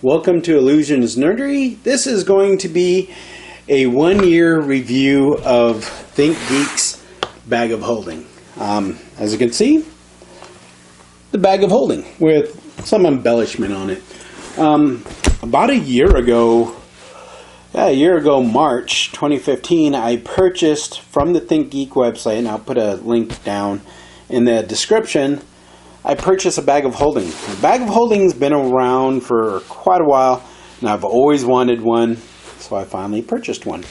Welcome to Illusions Nerdery. This is going to be a 1-year review of ThinkGeek's Bag of Holding. As you can see, the Bag of Holding with some embellishment on it. About a year ago, March 2015, I purchased from the ThinkGeek website, and I'll put a link down in the description. I purchased a Bag of Holding. The Bag of Holding's been around for quite a while, and I've always wanted one, so I finally purchased one.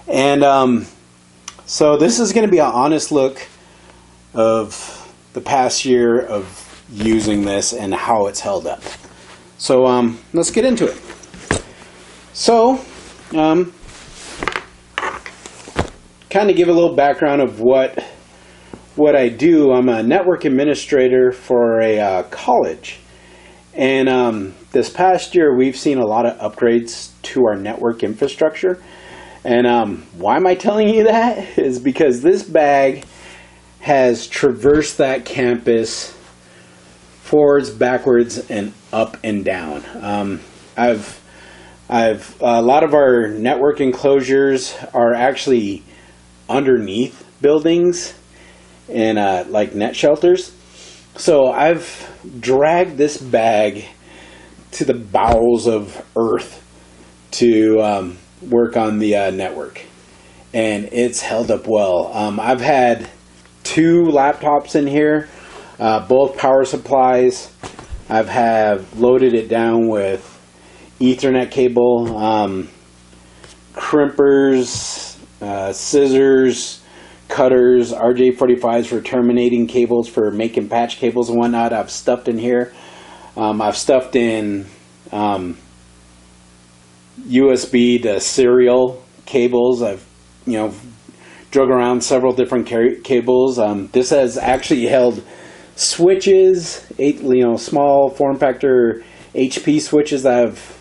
And so this is going to be an honest look of the past year of using this and how it's held up. So let's get into it. So, kind of give a little background of what I do. I'm a network administrator for a college, and this past year we've seen a lot of upgrades to our network infrastructure. And why am I telling you that? Is because this bag has traversed that campus forwards, backwards, and up and down. I've a lot of our network enclosures are actually underneath buildings and like net shelters. So I've dragged this bag to the bowels of earth to work on the network, and it's held up well. I've had 2 laptops in here, both power supplies. I've loaded it down with Ethernet cable, crimpers, scissors, cutters, RJ45s for terminating cables, for making patch cables and whatnot. I've stuffed in here. I've stuffed in USB to serial cables. I've drug around several different cables. This has actually held switches, 8 small form factor HP switches that I've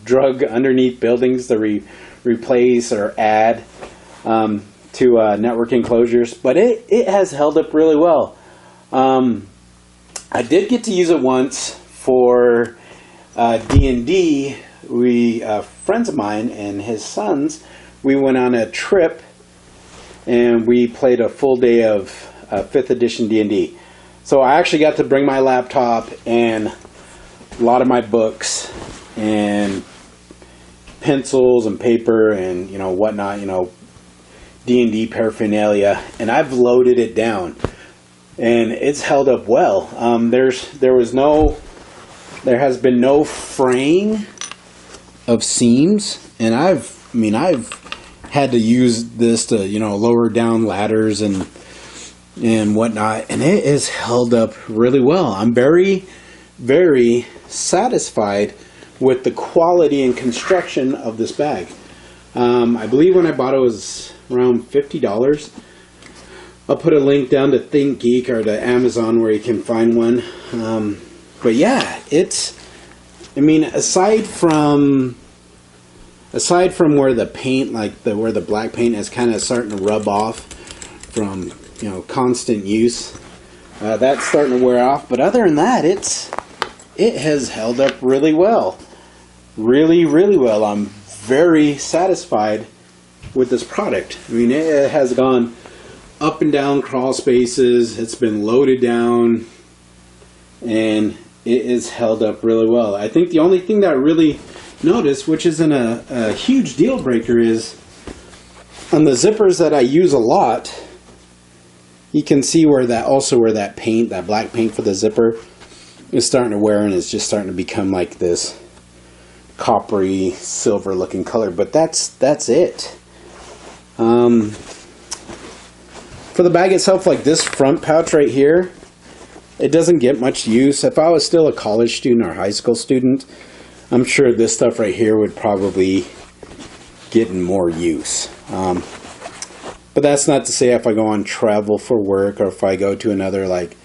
drug underneath buildings to replace or add to network enclosures, but it has held up really well. I did get to use it once for D&D. Friends of mine and his sons, we went on a trip and we played a full day of 5th edition D&D. So I actually got to bring my laptop and a lot of my books and pencils and paper and whatnot, D&D paraphernalia, and I've loaded it down, and it's held up well. There has been no fraying of seams, and I've had to use this to lower down ladders and whatnot, and it is held up really well. I'm very, very satisfied with the quality and construction of this bag. I believe when I bought it was around $50. I'll put a link down to ThinkGeek or to Amazon where you can find one. But yeah, aside from where the paint, where the black paint is kind of starting to rub off from constant use, that's starting to wear off. But other than that, it has held up really well, really, really well. I'm very satisfied with this product. It has gone up and down crawl spaces. It's been loaded down, and it is held up really well. I think the only thing that I really noticed, which isn't a huge deal breaker, is on the zippers that I use a lot, you can see where that paint, that black paint for the zipper, is starting to wear, and it's just starting to become like this coppery silver looking color. But that's it. For the bag itself, like this front pouch right here, it doesn't get much use. If I was still a college student or high school student, I'm sure this stuff right here would probably get more use. But that's not to say if I go on travel for work, or if I go to another, like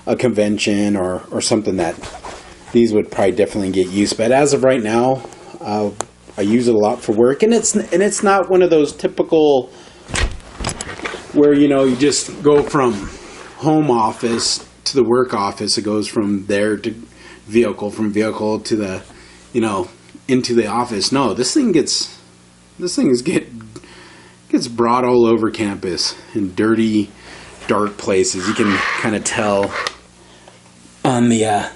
a convention or something, that these would probably definitely get used. But as of right now, I use it a lot for work, and it's not one of those typical where you just go from home office to the work office. It goes from there to vehicle, from vehicle to the you know, into the office. No, this thing gets brought all over campus in dirty, dark places. You can kind of tell on the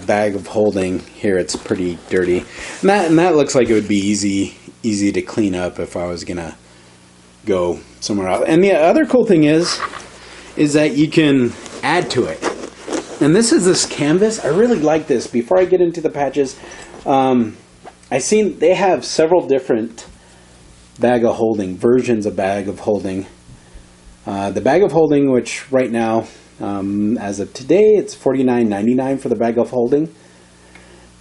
bag of holding here, it's pretty dirty, and that looks like it would be easy to clean up if I was gonna go somewhere else. And the other cool thing is that you can add to it. And this is this canvas. I really like this. Before I get into the patches, I seen they have several different bag of holding versions of bag of holding. The bag of holding, which right now, as of today, it's $49.99 for the bag of holding.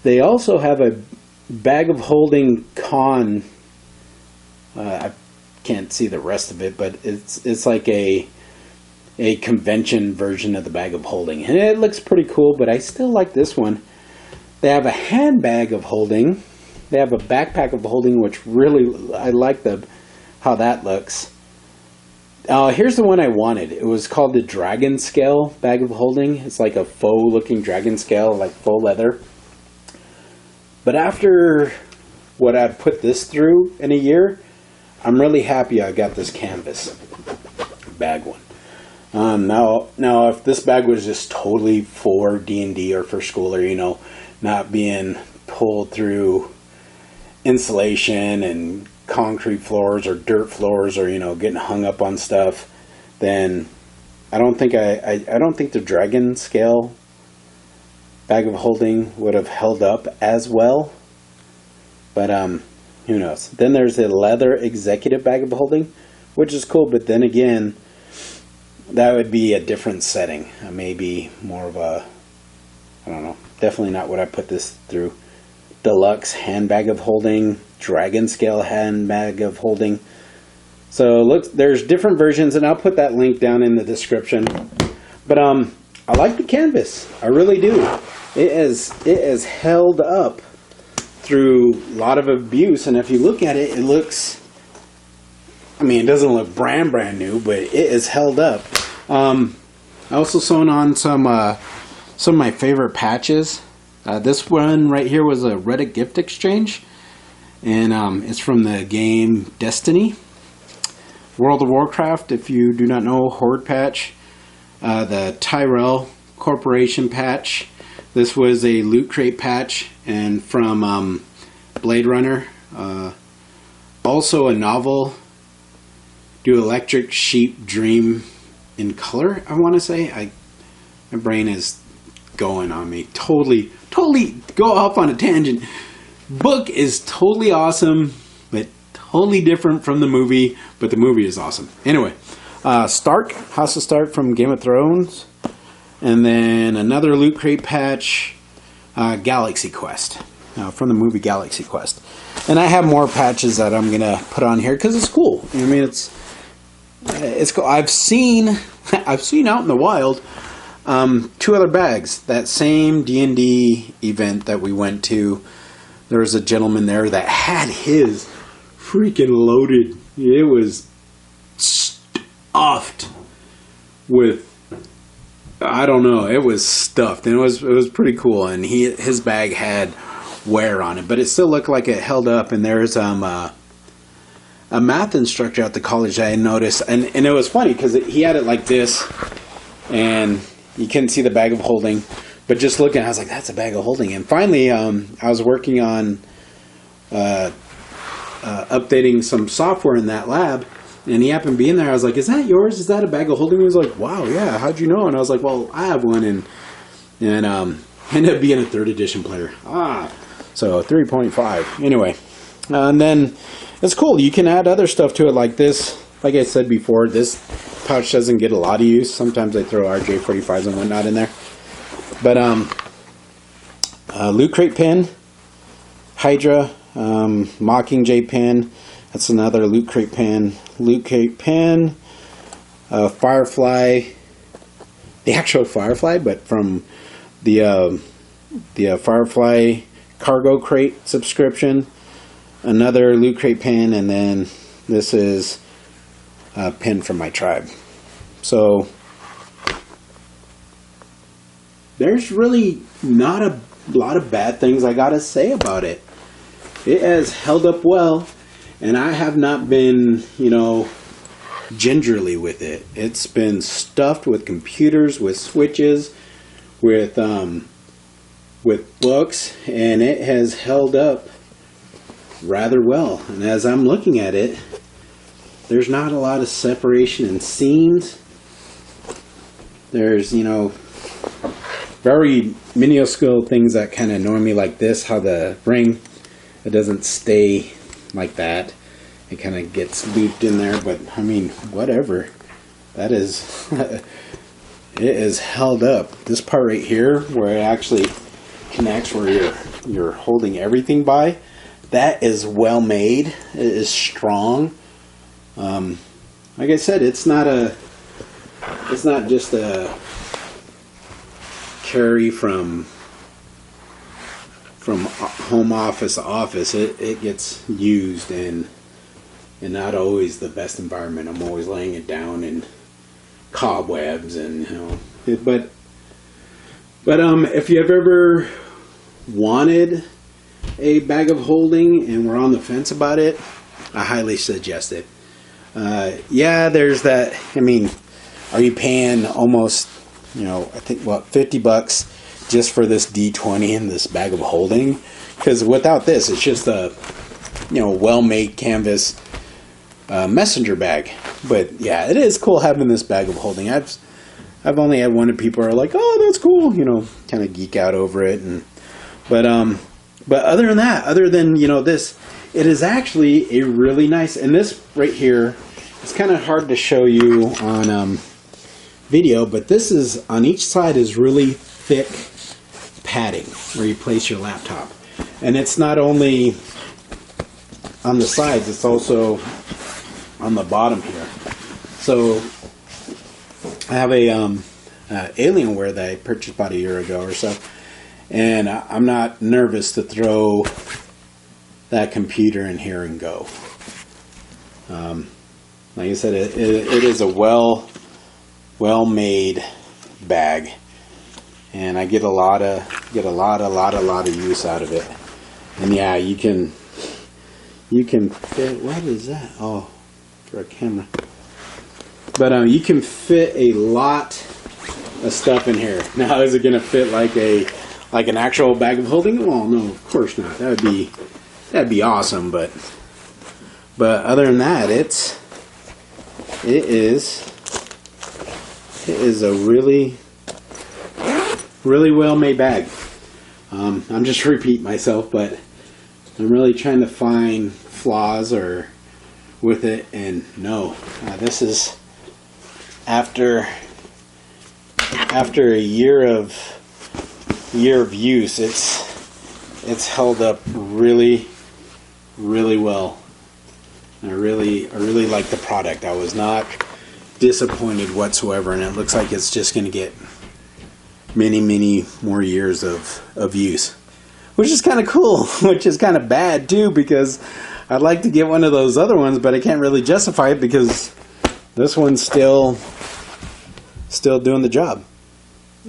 They also have a bag of holding con. I can't see the rest of it, but it's like a convention version of the bag of holding, and it looks pretty cool. But I still like this one. They have a handbag of holding. They have a backpack of holding, which really I like how that looks. Here's the one I wanted. It was called the Dragon Scale bag of holding. It's like a faux looking dragon scale, like faux leather. But after what I've put this through in a year, I'm really happy I got this canvas bag one. Now if this bag was just totally for D&D or for school, or, you know, not being pulled through insulation and concrete floors or dirt floors, or, you know, getting hung up on stuff, then I don't think the Dragon Scale bag of holding would have held up as well. But who knows? Then there's the leather executive bag of holding, which is cool, but then again, that would be a different setting. Maybe more of a, I don't know, definitely not what I put this through. Deluxe handbag of holding, Dragon Scale handbag of holding. So look, there's different versions, and I'll put that link down in the description. But I like the canvas. I really do. It has held up through a lot of abuse, and if you look at it, it looks, I mean, it doesn't look brand new, but it is held up. I also sewn on some of my favorite patches. This one right here was a Reddit gift exchange, and it's from the game Destiny. World of Warcraft, if you do not know, Horde patch. The Tyrell Corporation patch. This was a Loot Crate patch, and from Blade Runner. Also a novel, Do Electric Sheep Dream in Color, I want to say. My brain is going on me. Totally go off on a tangent. Book is totally awesome, but totally different from the movie, but the movie is awesome. Anyway, Stark, House of Stark from Game of Thrones, and then another Loot Crate patch, Galaxy Quest, from the movie Galaxy Quest. And I have more patches that I'm gonna put on here because it's cool. I mean, it's cool. I've seen out in the wild 2 other bags. That same D&D event that we went to, there was a gentleman there that had his freaking loaded. It was stuffed with, I don't know, it was stuffed, and it was pretty cool. And his bag had wear on it, but it still looked like it held up. And there's a math instructor at the college that I noticed, and it was funny because he had it like this, and you couldn't see the bag of holding, but just looking, I was like, that's a bag of holding. And finally, I was working on updating some software in that lab, and he happened to be in there. I was like, is that yours? Is that a bag of holding? He was like, wow, yeah, how'd you know? And I was like, well, I have one, and ended up being a 3rd edition player. So 3.5. Anyway, and then it's cool. You can add other stuff to it like this. Like I said before, this pouch doesn't get a lot of use. Sometimes I throw RJ45s and whatnot in there. But Loot Crate pin, Hydra, Mockingjay pin. That's another Loot Crate pin. Loot Crate pin, Firefly, the actual Firefly, but from the Firefly cargo crate subscription. Another Loot Crate pin, and then this is a pin from my tribe. So there's really not a lot of bad things I gotta say about it. It has held up well, and I have not been, you know, gingerly with it. It's been stuffed with computers, with switches, with books, and it has held up rather well. And as I'm looking at it, there's not a lot of separation in seams. There's, you know, very minuscule things that kind of annoy me, like this, how the ring, it doesn't stay like that. It kind of gets looped in there, but I mean, whatever. That is, it is held up. This part right here, where it actually connects, where you're holding everything by, that is well made. It is strong. Like I said, it's not just a carry from home office to office. It gets used in not always the best environment. I'm always laying it down in cobwebs, and you know. But if you have ever wanted a bag of holding and were on the fence about it, I highly suggest it. Yeah, there's that. I mean, are you paying almost, you know, I think, what, $50 just for this D20 and this bag of holding? Because without this, it's just a, you know, well-made canvas messenger bag. But yeah, it is cool having this bag of holding. I've only had one of people are like, oh, that's cool, you know, kind of geek out over it. But other than that, other than, you know, this, it is actually a really nice, and this right here, it's kind of hard to show you on video, but this is, on each side is really thick padding where you place your laptop. And it's not only on the sides, it's also on the bottom here. So I have a Alienware that I purchased about a year ago or so, and I'm not nervous to throw that computer in here and go. Like I said, it is a well-made bag, and I get a lot of use out of it. And yeah, you can fit, what is that? Oh, for a camera. But you can fit a lot of stuff in here. Now, is it going to fit like an actual bag of holding? Well, no, of course not. That'd be awesome. But other than that, it is a really well made bag. I'm just repeating myself, but I'm really trying to find flaws or with it, and no, this is after a year of use, it's held up really well. I really like the product. I was not disappointed whatsoever, and it looks like it's just going to get many more years of use, which is kind of cool, which is kind of bad too, because I'd like to get one of those other ones, but I can't really justify it because this one's still doing the job.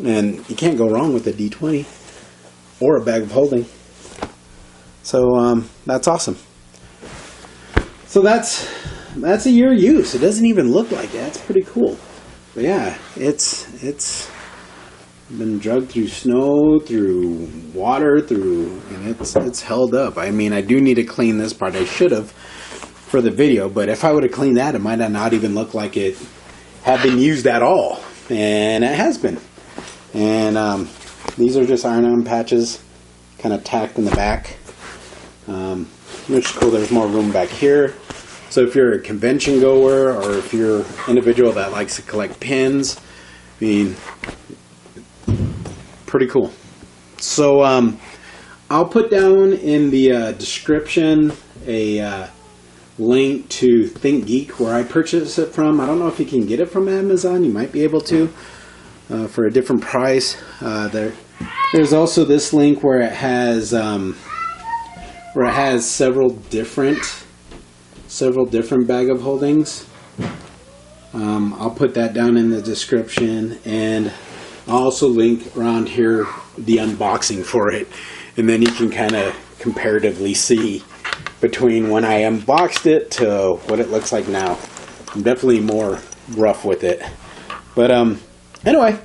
And you can't go wrong with a D20 or a bag of holding. So that's awesome. So that's a year use. It doesn't even look like that. It's pretty cool. But yeah, it's been dragged through snow, through water, and it's held up. I mean, I do need to clean this part. I should have for the video, but if I would have cleaned that, it might not even look like it had been used at all. And it has been. And these are just iron-on patches, kind of tacked in the back, which is cool. There's more room back here. So if you're a convention goer, or if you're an individual that likes to collect pins, I mean, pretty cool. So I'll put down in the description a link to ThinkGeek, where I purchased it from. I don't know if you can get it from Amazon. You might be able to for a different price. There's also this link where it has several different bag of holdings. I'll put that down in the description, and I'll also link around here the unboxing for it, and then you can kind of comparatively see between when I unboxed it to what it looks like now. I'm definitely more rough with it. But anyway,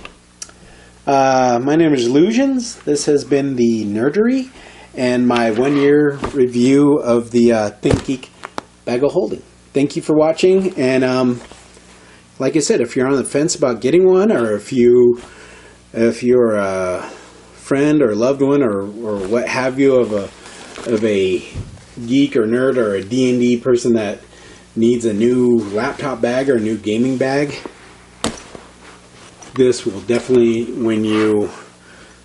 my name is Illusions. This has been the Nerdery and my 1 year review of the ThinkGeek Bag of Holding. Thank you for watching, and like I said, if you're on the fence about getting one, or if you're a friend or loved one or what have you of a geek or nerd or a D&D person that needs a new laptop bag or a new gaming bag, this will definitely win you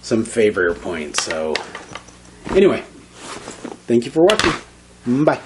some favor points. So anyway, thank you for watching. Bye.